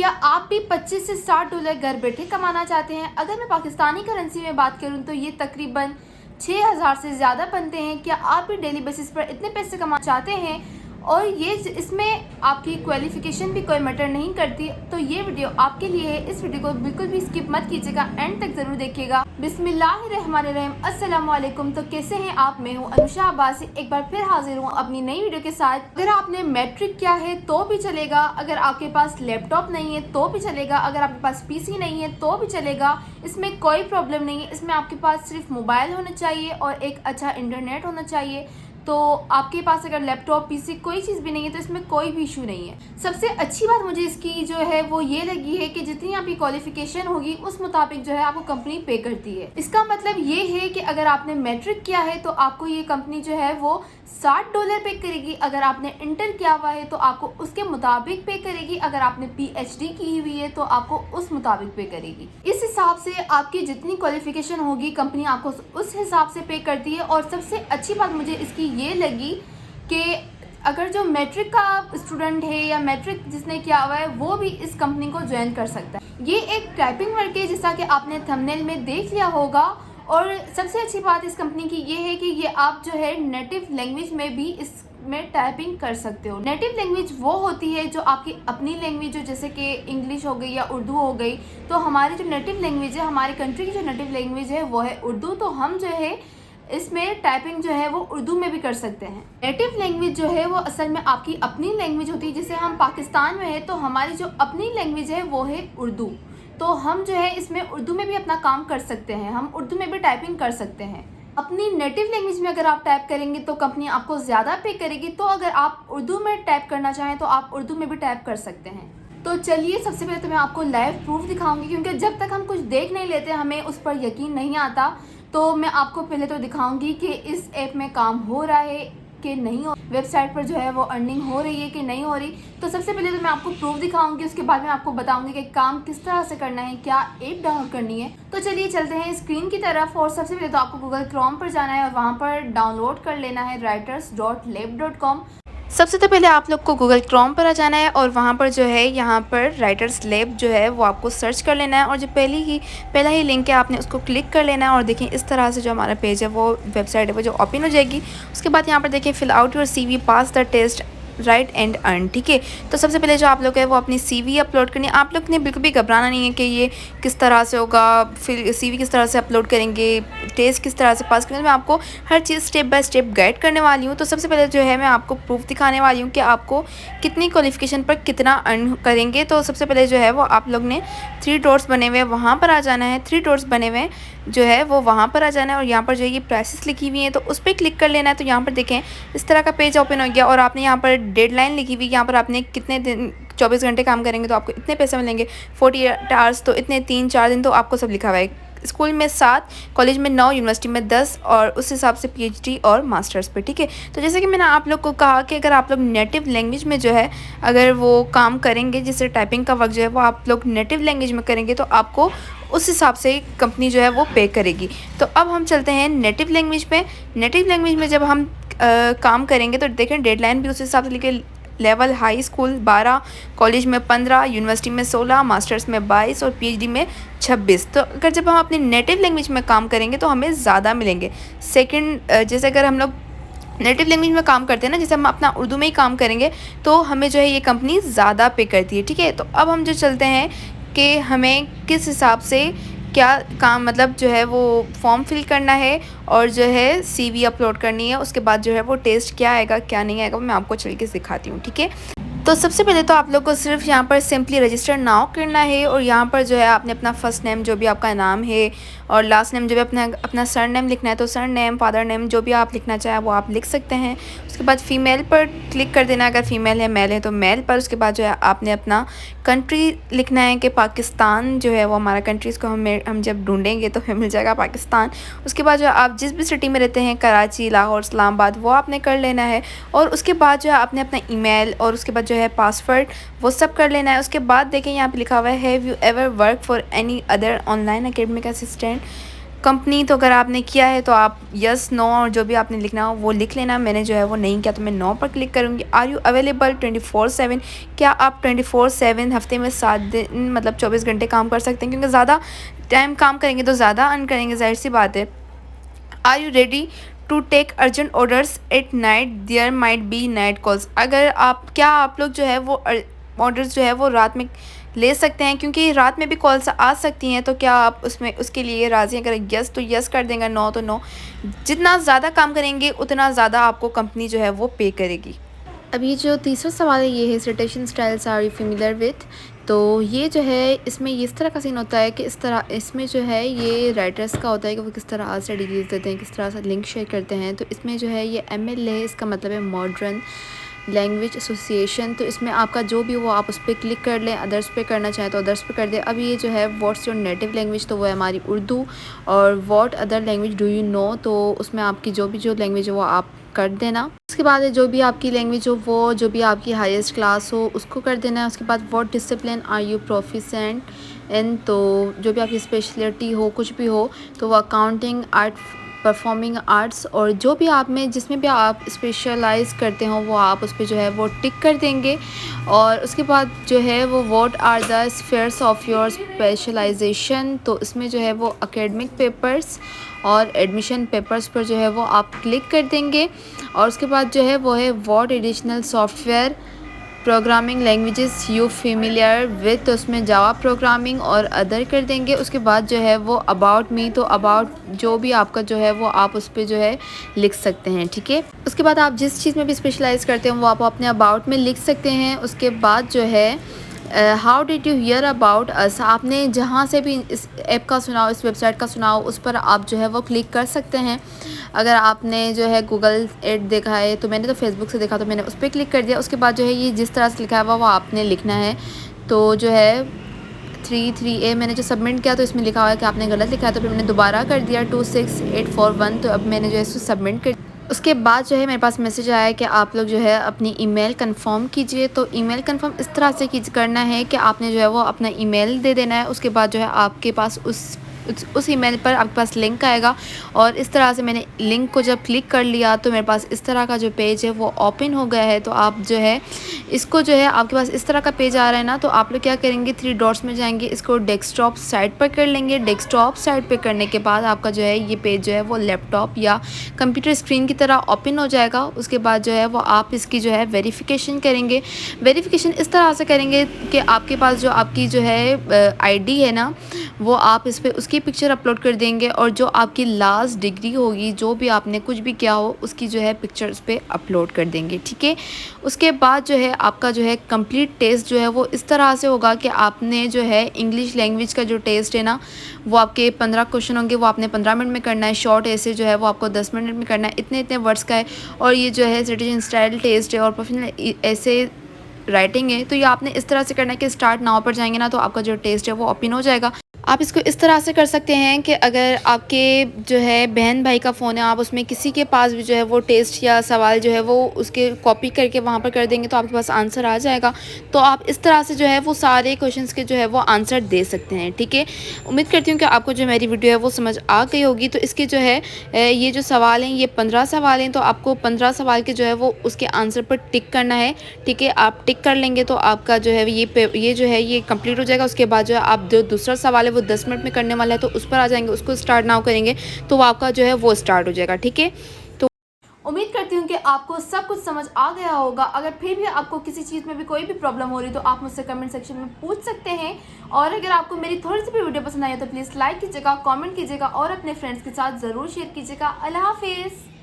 क्या आप भी 25 से $60 घर बैठे कमाना चाहते हैं? अगर मैं पाकिस्तानी करेंसी में बात करूं तो ये तकरीबन 6000 से ज़्यादा बनते हैं। क्या आप भी डेली बेसिस पर इतने पैसे कमाना चाहते हैं? और ये इसमें आपकी क्वालिफ़िकेशन भी कोई मैटर नहीं करती। तो ये वीडियो आपके लिए है। इस वीडियो को बिल्कुल भी स्किप मत कीजिएगा, एंड तक ज़रूर देखिएगा। बिस्मिल्लाहिर्रहमानिर्रहीम, अस्सलाम वालेकुम। तो कैसे हैं आप? मैं हूँ अनुषा अब्बासी, एक बार फिर हाजिर हूँ अपनी नई वीडियो के साथ। अगर आपने मैट्रिक किया है तो भी चलेगा, अगर आपके पास लैपटॉप नहीं है तो भी चलेगा, अगर आपके पास पीसी नहीं है तो भी चलेगा। इसमें कोई प्रॉब्लम नहीं है। इसमें आपके पास सिर्फ मोबाइल होना चाहिए और एक अच्छा इंटरनेट होना चाहिए। तो आपके पास अगर लैपटॉप पीसी कोई चीज़ भी नहीं है तो इसमें कोई भी इशू नहीं है। सबसे अच्छी बात मुझे इसकी जो है वो ये लगी है कि जितनी आपकी क्वालिफिकेशन होगी उस मुताबिक जो है आपको कंपनी पे करती है। इसका मतलब ये है कि अगर आपने मैट्रिक किया है तो आपको ये कंपनी जो है वो $60 पे करेगी। अगर आपने इंटर किया हुआ है तो आपको उसके मुताबिक पे करेगी। अगर आपने पीएचडी की हुई है तो आपको उस मुताबिक पे करेगी। इस हिसाब से आपकी जितनी क्वालिफिकेशन होगी कंपनी आपको उस हिसाब से पे करती है। और सबसे अच्छी बात मुझे इसकी ये लगी कि अगर जो मैट्रिक का स्टूडेंट है या मैट्रिक जिसने किया हुआ है वो भी इस कंपनी को ज्वाइन कर सकता है। ये एक टाइपिंग वर्क है जैसा कि आपने थंबनेल में देख लिया होगा। और सबसे अच्छी बात इस कंपनी की ये है कि ये आप जो है नेटिव लैंग्वेज में भी इसमें टाइपिंग कर सकते हो। नेटिव लैंग्वेज वो होती है जो आपकी अपनी लैंग्वेज हो, जैसे कि इंग्लिश हो गई या उर्दू हो गई। तो हमारी जो नेटिव लैंग्वेज है, हमारी कंट्री की जो नेटिव लैंग्वेज है वो है उर्दू। तो हम जो है इसमें टाइपिंग जो है वो उर्दू में भी कर सकते हैं। नेटिव लैंग्वेज जो है वो असल में आपकी अपनी लैंग्वेज होती है। जैसे हम पाकिस्तान में है तो हमारी जो अपनी लैंग्वेज है वो है उर्दू। तो हम जो है इसमें उर्दू में भी अपना काम कर सकते हैं, हम उर्दू में भी टाइपिंग कर सकते हैं। अपनी नेटिव लैंग्वेज में अगर आप टाइप करेंगे तो कंपनी आपको ज़्यादा पे करेगी। तो अगर आप उर्दू में टाइप करना चाहें तो आप उर्दू में भी टाइप कर सकते हैं। तो चलिए सबसे पहले तो मैं आपको लाइव प्रूफ दिखाऊंगी, क्योंकि जब तक हम कुछ देख नहीं लेते हमें उस पर यकीन नहीं आता। तो मैं आपको पहले तो दिखाऊंगी कि इस ऐप में काम हो रहा है कि नहीं हो, वेबसाइट पर जो है वो अर्निंग हो रही है कि नहीं हो रही। तो सबसे पहले तो मैं आपको प्रूफ दिखाऊंगी, उसके बाद मैं आपको बताऊंगी कि काम किस तरह से करना है, क्या ऐप डाउनलोड करनी है। तो चलिए चलते हैं स्क्रीन की तरफ। और सबसे पहले तो आपको गूगल क्रोम पर जाना है और वहाँ पर डाउनलोड कर लेना है writers.lab.com। सबसे तो पहले आप लोग को गूगल क्रोम पर आ जाना है और वहाँ पर जो है यहाँ पर राइटर्स लैब जो है वो आपको सर्च कर लेना है। और जो पहला ही लिंक है आपने उसको क्लिक कर लेना है। और देखिए इस तरह से जो हमारा पेज है वो वेबसाइट है वो जो ओपन हो जाएगी। उसके बाद यहाँ पर देखिए fill out your CV, pass the test, write and earn. ठीक है, तो सबसे पहले जो आप लोग है वो अपनी सीवी अपलोड करनी है। आप लोग ने बिल्कुल भी घबराना नहीं है कि ये किस तरह से होगा, फिर सीवी किस तरह से अपलोड करेंगे, टेस्ट किस तरह से पास करेंगे। मैं आपको हर चीज़ स्टेप बाय स्टेप गाइड करने वाली हूँ। तो सबसे पहले जो है मैं आपको प्रूफ दिखाने वाली हूँ कि आपको कितनी क्वालिफिकेशन पर कितना अर्न करेंगे। तो सबसे पहले जो है वो आप लोग ने 3 डॉट्स बने हुए हैं वहाँ पर आ जाना है। 3 डॉट्स बने हुए जो है वो वहाँ पर आ जाना है और यहाँ पर जो है ये प्राइसेस लिखी हुई हैं तो उस पर क्लिक कर लेना है। तो यहाँ पर देखें इस तरह का पेज ओपन हो गया और आपने यहाँ पर डेडलाइन लिखी हुई, यहाँ पर आपने कितने दिन 24 घंटे काम करेंगे तो आपको इतने पैसे मिलेंगे, 48 आवर्स तो इतने, 3-4 दिन, तो आपको सब लिखा हुआ है। स्कूल में 7, कॉलेज में 9, यूनिवर्सिटी में 10 और उस हिसाब से पीएचडी और मास्टर्स पे। ठीक है, तो जैसे कि मैंने आप लोग को कहा कि अगर आप लोग नेटिव लैंग्वेज में जो है अगर वो काम करेंगे, जैसे टाइपिंग का वर्क जो है वो आप लोग नेटिव लैंग्वेज में करेंगे तो आपको उस हिसाब से कंपनी जो है वो पे करेगी। तो अब हम चलते हैं नेटिव लैंग्वेज पे। नेटिव लैंग्वेज में जब हम काम करेंगे तो देखें डेडलाइन भी उस हिसाब से लिखे, लेवल हाई स्कूल 12, कॉलेज में 15, यूनिवर्सिटी में 16, मास्टर्स में 22 और पीएचडी में 26। तो अगर जब हम अपनी नेटिव लैंग्वेज में काम करेंगे तो हमें ज़्यादा मिलेंगे। सेकंड, जैसे अगर हम लोग नेटिव लैंग्वेज में काम करते हैं ना, जैसे हम अपना उर्दू में ही काम करेंगे तो हमें जो है ये कंपनी ज़्यादा पे करती है। ठीक है, तो अब हम जो चलते हैं कि हमें किस हिसाब से क्या काम, मतलब जो है वो फॉर्म फिल करना है और जो है सीवी अपलोड करनी है। उसके बाद जो है वो टेस्ट क्या आएगा क्या नहीं आएगा वो मैं आपको चल के सिखाती हूँ। ठीक है, तो सबसे पहले तो आप लोग को सिर्फ यहाँ पर सिंपली रजिस्टर नाउ करना है और यहाँ पर जो है आपने अपना फर्स्ट नेम जो भी आपका नाम है और लास्ट नेम जो भी अपना सर नेम लिखना है। तो सर नेम, फादर नेम जो भी आप लिखना चाहें वो आप लिख सकते हैं। उसके बाद फ़ीमेल पर क्लिक कर देना, अगर फ़ीमेल है, मेल है तो मेल पर। उसके बाद जो है आपने अपना कंट्री लिखना है कि पाकिस्तान जो है वो हमारा कंट्री, इसको हम जब ढूंढेंगे तो हमें मिल जाएगा पाकिस्तान। उसके बाद जो है आप जिस भी सिटी में रहते हैं, कराची, लाहौर, इस्लामाबाद, वो आपने कर लेना है। और उसके बाद जो है आपने अपना ईमेल और उसके बाद जो है पासवर्ड वो सब कर लेना है। उसके बाद देखें यहाँ पे लिखा हुआ है have you ever work for any other online academic assistant. Company. तो अगर आपने किया है तो आप यस नो और जो भी आपने लिखना हो वो लिख लेना। मैंने जो है वो नहीं किया तो मैं नो पर क्लिक करूँगी। आर यू अवेलेबल 24/7, क्या आप 24/7 हफ्ते में 7 दिन मतलब 24 घंटे काम कर सकते हैं, क्योंकि ज़्यादा टाइम काम करेंगे तो ज़्यादा अर्न करेंगे, जाहिर सी बात है। Are you ready to take urgent orders at night, there might be night calls, अगर आप लोग जो है वो ऑर्डर्स जो है वो रात में ले सकते हैं, क्योंकि रात में भी कॉल्स आ सकती हैं, तो क्या आप उसमें उसके लिए राज़ी हैं? अगर यस तो यस कर देंगे, नो तो नो। जितना ज़्यादा काम करेंगे उतना ज़्यादा आपको कंपनी जो है वो पे करेगी। अब ये जो तीसरा सवाल है ये है citation styles are you familiar with. तो ये जो है इसमें इस तरह का सीन होता है कि इस तरह इसमें जो है ये राइटर्स का होता है कि वो किस तरह से डिटेल्स देते हैं, किस तरह से लिंक शेयर करते हैं। तो इसमें जो है ये ML है, इसका मतलब है मॉडर्न लैंग्वेज एसोसिएशन। तो इसमें आपका जो भी वो आप उस पर क्लिक कर लें, अदर्स पे करना चाहें तो अदर्स पे कर दें। अब ये जो है व्हाट्स योर नेटिव लैंग्वेज, तो वो है हमारी उर्दू। और what other language do you know, तो उसमें आपकी जो लैंग्वेज है वो आप कर देना। उसके बाद जो भी आपकी लैंग्वेज हो वो जो भी आपकी हाईएस्ट क्लास हो उसको कर देना है। उसके बाद what discipline are you proficient in, तो जो भी आपकी स्पेशलिटी हो कुछ भी हो, तो वो अकाउंटिंग, आर्ट, परफॉर्मिंग आर्ट्स, और जो भी आप में जिसमें भी आप स्पेशलाइज करते हो वो आप उस पर जो है वो टिक कर देंगे। और उसके बाद जो है वो what are the spheres of your specialisation, तो इसमें जो है वो एकेडमिक पेपर्स और एडमिशन पेपर्स पर जो है वो आप क्लिक कर देंगे। और उसके बाद जो है वो है what additional software programming languages you familiar with, तो उसमें जावा प्रोग्रामिंग और अदर कर देंगे। उसके बाद जो है वो अबाउट मी, तो अबाउट जो भी आपका जो है वो आप उस पर जो है लिख सकते हैं, ठीक है। उसके बाद आप जिस चीज़ में भी स्पेशलाइज करते हैं वो आप अपने अबाउट में लिख सकते हैं। उसके बाद जो है how did you here about us, आपने जहाँ से भी इस ऐप का सुना हो, इस वेबसाइट का सुना हो, उस पर आप जो है वो क्लिक कर सकते हैं। अगर आपने जो है गूगल एड देखा है, तो मैंने तो फेसबुक से देखा तो मैंने उस पर क्लिक कर दिया। उसके बाद जो है ये जिस तरह से लिखा है वो आपने लिखना है। तो जो है 33A मैंने जो सबमिट किया तो इसमें लिखा हुआ है कि आपने गलत लिखा है, तो फिर मैंने दोबारा कर दिया 26841, तो अब मैंने जो है इसको सबमिट कर। उसके बाद जो है मेरे पास मैसेज आया है कि आप लोग जो है अपनी ईमेल कंफर्म कीजिए। तो ईमेल कंफर्म इस तरह से करना है कि आपने जो है वो अपना ईमेल दे देना है। उसके बाद जो है आपके पास उस ईमेल पर आपके पास लिंक आएगा, और इस तरह से मैंने लिंक को जब क्लिक कर लिया तो मेरे पास इस तरह का जो पेज है वो ओपन हो गया है। तो आप जो है इसको जो है आपके पास इस तरह का पेज आ रहा है ना, तो आप लोग क्या करेंगे 3 डॉट्स में जाएंगे, इसको डेस्कटॉप साइड पर कर लेंगे। डेस्कटॉप साइड पर करने के बाद आपका जो है ये पेज जो है वो लैपटॉप या कंप्यूटर स्क्रीन की तरह ओपन हो जाएगा। उसके बाद जो है वो आप इसकी जो है वेरिफिकेशन करेंगे। वेरिफिकेशन इस तरह से करेंगे कि आपके पास जो आपकी जो है ID है ना, वो आप इस पर उसकी पिक्चर अपलोड कर देंगे, और जो आपकी लास्ट डिग्री होगी, जो भी आपने कुछ भी किया हो, उसकी जो है पिक्चर उस पर अपलोड कर देंगे, ठीक है। उसके बाद जो है आपका जो है कंप्लीट टेस्ट जो है वो इस तरह से होगा कि आपने जो है इंग्लिश लैंग्वेज का जो टेस्ट है ना, वो आपके 15 क्वेश्चन होंगे, वो आपने 15 मिनट में करना है। शॉर्ट ऐसे जो है वो आपको 10 मिनट में करना है, इतने वर्ड्स का है। और ये जो है सिटीजन स्टाइल टेस्ट है और प्रोफेशनल ऐसे राइटिंग है। तो ये आपने इस तरह से करना है कि स्टार्ट नाउ पर जाएंगे ना, तो आपका जो टेस्ट है वो ओपन हो जाएगा। आप इसको इस तरह से कर सकते हैं कि अगर आपके जो है बहन भाई का फ़ोन है, आप उसमें किसी के पास भी जो है वो टेस्ट या सवाल जो है वो उसके कॉपी करके वहाँ पर कर देंगे तो आपके पास आंसर आ जाएगा। तो आप इस तरह से जो है वो सारे क्वेश्चंस के जो है वो आंसर दे सकते हैं, ठीक है। उम्मीद करती हूँ कि आपको जो मेरी वीडियो है वो समझ आ गई होगी। तो इसके जो है ये जो सवाल हैं ये 15 सवाल हैं, तो आपको 15 सवाल के जो है वो उसके आंसर पर टिक करना है, ठीक है। आप टिक कर लेंगे तो आपका जो है ये जो है ये कंप्लीट हो जाएगा। उसके बाद जो है आप जो दूसरा सवाल है वो 10 मिनट में करने वाला है, तो उस पर आ जाएंगे, उसको स्टार्ट नाउ करेंगे तो वो आपका जो है वो स्टार्ट हो जाएगा, ठीक है। तो उम्मीद करती हूँ कि आपको सब कुछ समझ आ गया होगा। अगर फिर भी आपको किसी चीज़ में भी कोई भी प्रॉब्लम हो रही तो आप मुझसे कमेंट सेक्शन में पूछ सकते हैं। और अगर आपको मेरी थोड़ी सी भी वीडियो पसंद आई तो प्लीज़ लाइक कीजिएगा, कमेंट कीजिएगा और अपने फ्रेंड्स के साथ ज़रूर शेयर कीजिएगा। अल्लाह हाफिज़।